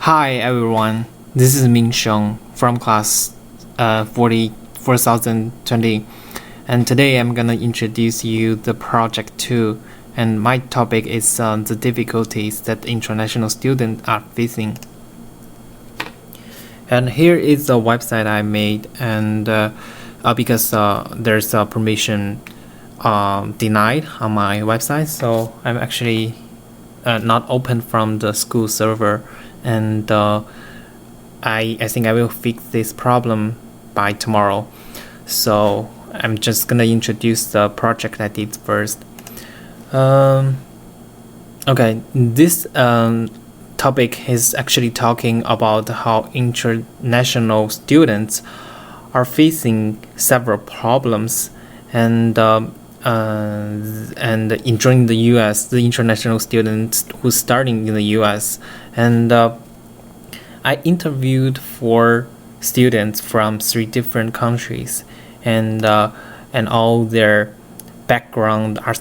Hi everyone, this is Ming Sheng from class 4020, and today I'm gonna introduce you the project 2, and my topic is the difficulties that international students are facing. And here is the website I made, and because there's a permission denied on my website, so I'm actually not open from the school server, and I think I will fix this problem by tomorrow. So I'm just gonna introduce the project I did first. Okay, this topic is actually talking about how international students are facing several problems, and enjoying the U.S., the international students who's starting in the U.S. And I interviewed 4 students from 3 different countries, and all their background are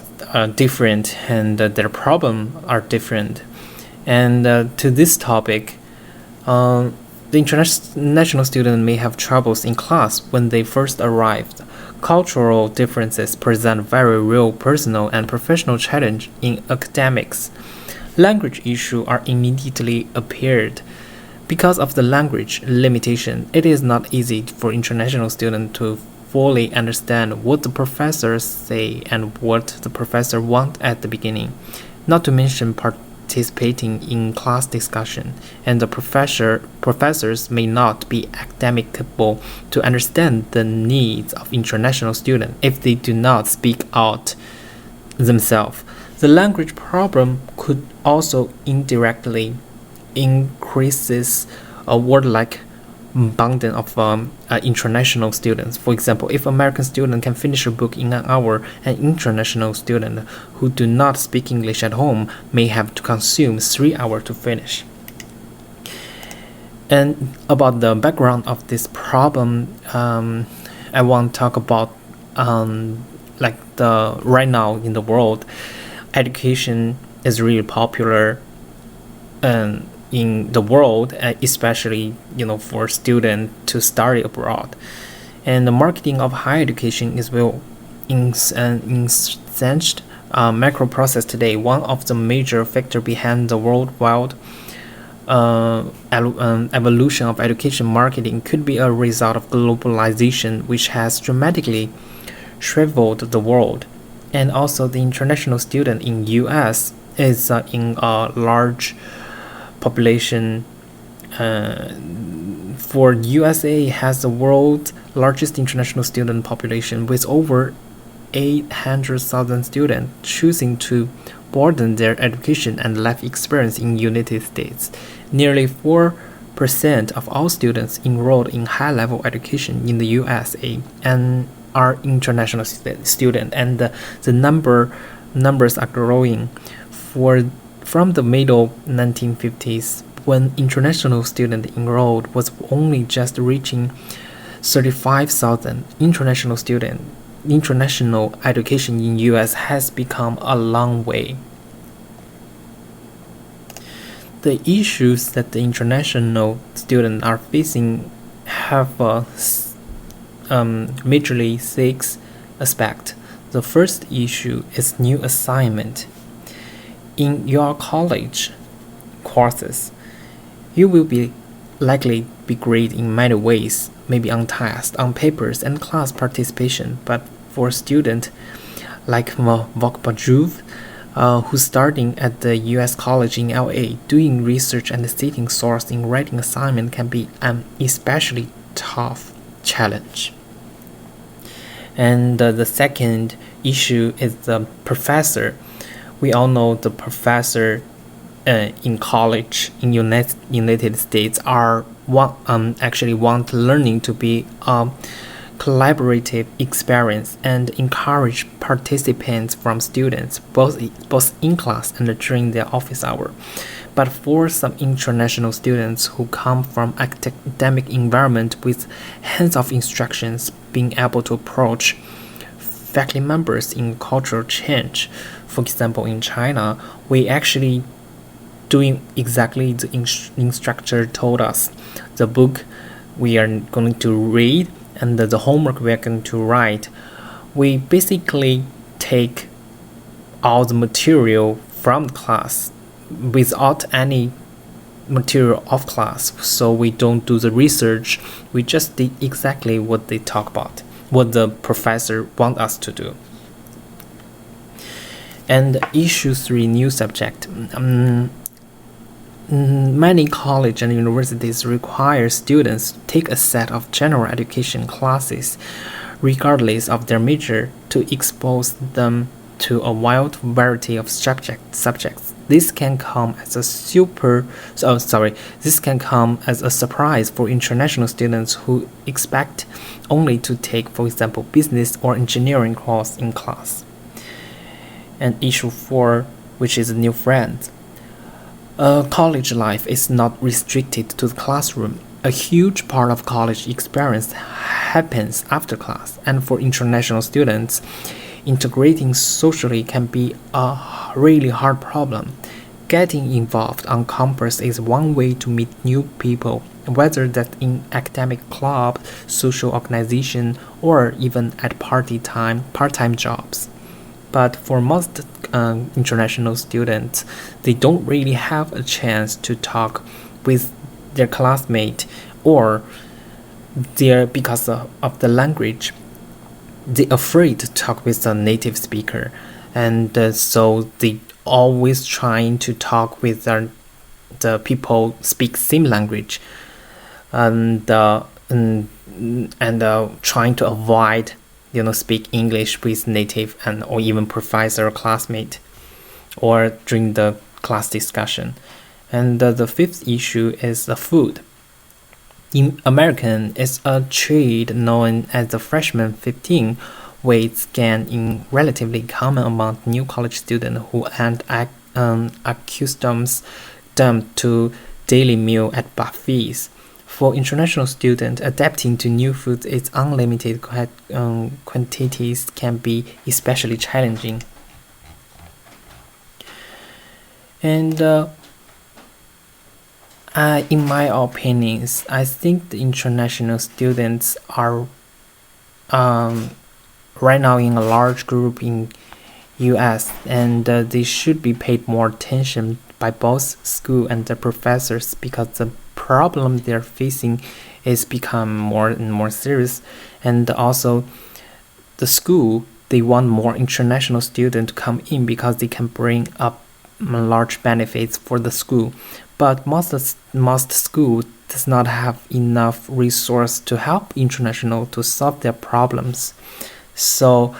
different, and their problem are different. And to this topic, the international student may have troubles in class when they first arrived. Cultural differences present very real personal and professional challenge in academics. Language issues are immediately appeared. Because of the language limitation, it is not easy for international students to fully understand what the professors say and what the professor wants at the beginning, not to mention participating in class discussion, and the professors may not be academic capable to understand the needs of international students if they do not speak out themselves. The language problem could also indirectly increases a word-like burden of international students. For example, if American student can finish a book in an hour, an international student who do not speak English at home may have to consume 3 hours to finish. And about the background of this problem, I want to talk about right now in the world, education is really popular in the world, especially for students to study abroad, and the marketing of higher education is well incensed macro process today. One of the major factors behind the worldwide evolution of education marketing could be a result of globalization, which has dramatically shriveled the world. And also the international student in US is in a large population. For USA has the world's largest international student population, with over 800,000 students choosing to broaden their education and life experience in United States. Nearly 4% of all students enrolled in high-level education in the USA and are international students, and the numbers are growing. From the middle 1950s, when international student enrolled was only just reaching 35,000, international education in US has become a long way. The issues that the international students are facing have majorly 6 aspects. The first issue is new assignment. In your college courses, you will be likely be graded in many ways, maybe on tests, on papers, and class participation. But for students like project2, who's starting at the U.S. college in LA, doing research and citing source in writing assignment can be an especially tough challenge. And the second issue is the professor. We all know the professor in college in United States actually want learning to be a collaborative experience and encourage participants from students both in class and during their office hour. But for some international students who come from academic environment with hands-off instructions, being able to approach faculty members in cultural change. For example, in China, we actually doing exactly the instructor told us. The book we are going to read and the homework we are going to write, we basically take all the material from class without any material of class. So we don't do the research, we just did exactly what they talk about, what the professor want us to do. And issue 3, new subject. Many colleges and universities require students to take a set of general education classes regardless of their major to expose them to a wide variety of subjects. This can come as a surprise for international students who expect only to take, for example, business or engineering course in class. And issue 4, which is new friends. College life is not restricted to the classroom. A huge part of college experience happens after class, and for international students, integrating socially can be a really hard problem. Getting involved on campus is one way to meet new people, whether that's in academic club, social organization, or even at part-time jobs. But for most international students, they don't really have a chance to talk with their classmate, or because of the language, they're afraid to talk with a native speaker, and so they always trying to talk with the people speak same language, and trying to avoid speak English with native or even professor or classmate or during the class discussion. And the 5th issue is the food. In American, it's a trade known as the freshman 15 weight gain in relatively common among new college students who aren't accustomed to daily meal at buffets. For international students, adapting to new foods in unlimited quantities can be especially challenging. And in my opinions, I think the international students are right now in a large group in US, and they should be paid more attention by both school and the professors, because the problem they're facing is become more and more serious. And also the school, they want more international students to come in because they can bring up large benefits for the school. But most school does not have enough resource to help international to solve their problems. So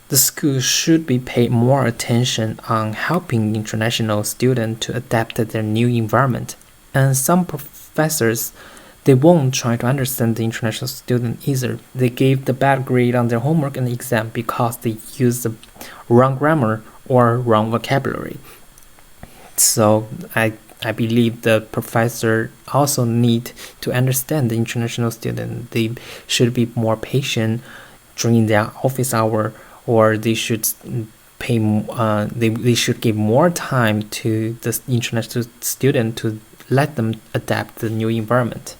the school should be paid more attention on helping international students to adapt to their new environment. And some professors, they won't try to understand the international student either. They gave the bad grade on their homework and exam because they used the wrong grammar or wrong vocabulary. So I believe the professor also need to understand the international student. They should be more patient during their office hour, or they should pay. They should give more time to the international student to let them adapt to the new environment.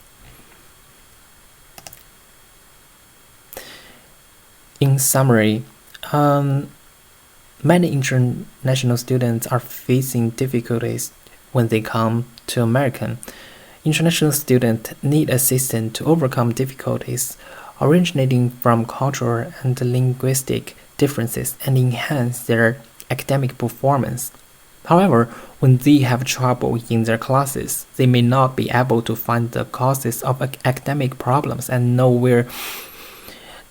In summary, many international students are facing difficulties when they come to America. International students need assistance to overcome difficulties originating from cultural and linguistic differences and enhance their academic performance. However, when they have trouble in their classes, they may not be able to find the causes of academic problems and know where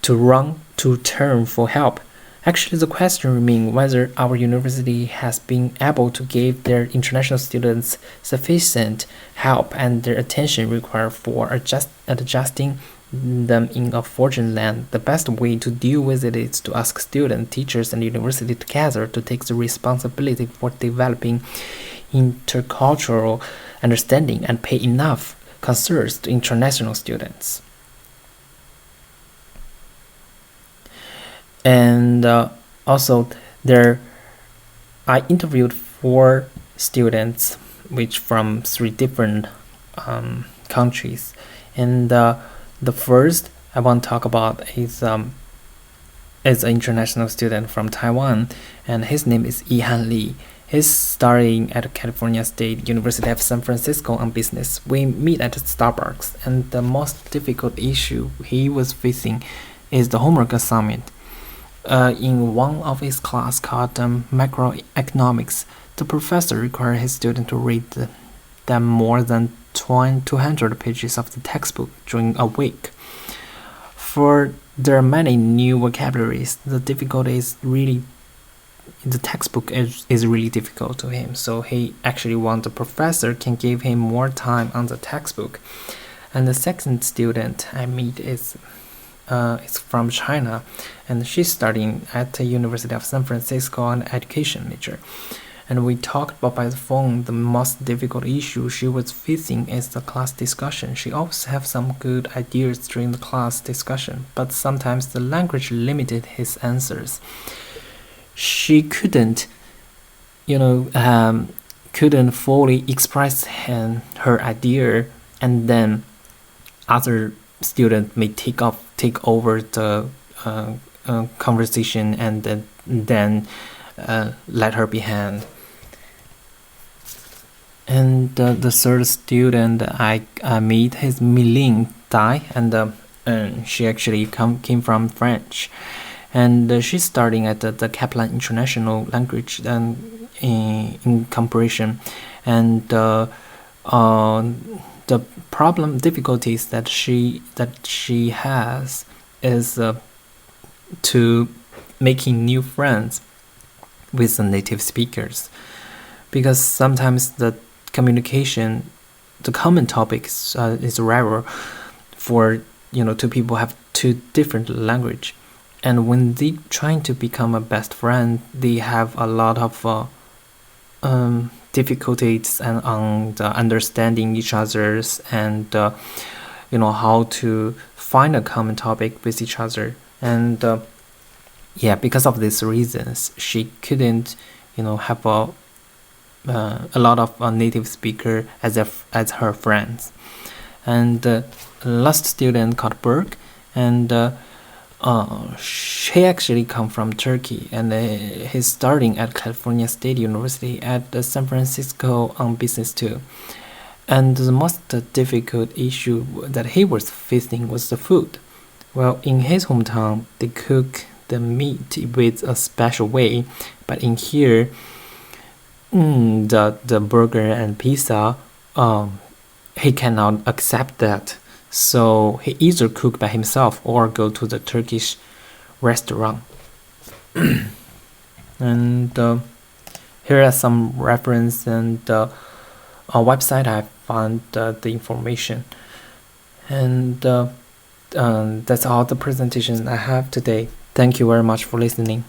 to turn for help. Actually, the question remains whether our university has been able to give their international students sufficient help and their attention required for adjusting them in a foreign land. The best way to deal with it is to ask students, teachers, and university together to take the responsibility for developing intercultural understanding and pay enough concerns to international students. And also, I interviewed 4 students which from 3 different countries. And the first I want to talk about is an international student from Taiwan, and his name is Yihan Li. He's studying at California State University of San Francisco on business. We meet at Starbucks, and the most difficult issue he was facing is the homework assignment. In one of his class called macroeconomics, the professor required his student to read them more than 200 pages of the textbook during a week. For there are many new vocabularies, the textbook is really difficult to him, so he actually wants the professor can give him more time on the textbook. And the second student I meet is from China, and she's studying at the University of San Francisco on education major. And we talked about by the phone. The most difficult issue she was facing is the class discussion. She always have some good ideas during the class discussion, but sometimes the language limited his answers. She couldn't fully express her idea, and then other students may take over the conversation and then let her behind. And the third student I meet is Milin Dai, and she actually came from French, and she's studying at the Kaplan International Language in comparison. And the difficulties that she has is to making new friends with the native speakers, because sometimes the communication, the common topics is rare for two people have two different language, and when they trying to become a best friend, they have a lot of difficulties and on the understanding each other's, and how to find a common topic with each other. And because of these reasons, she couldn't have a lot of native speaker as her friends. And last student called Berg, and she actually come from Turkey, and he's studying at California State University at San Francisco on business too. And the most difficult issue that he was facing was the food. Well, in his hometown, they cook the meat with a special way, but in here, the burger and pizza, he cannot accept that. So he either cook by himself or go to the Turkish restaurant. And here are some reference and a website I found the information. And that's all the presentation I have today. Thank you very much for listening.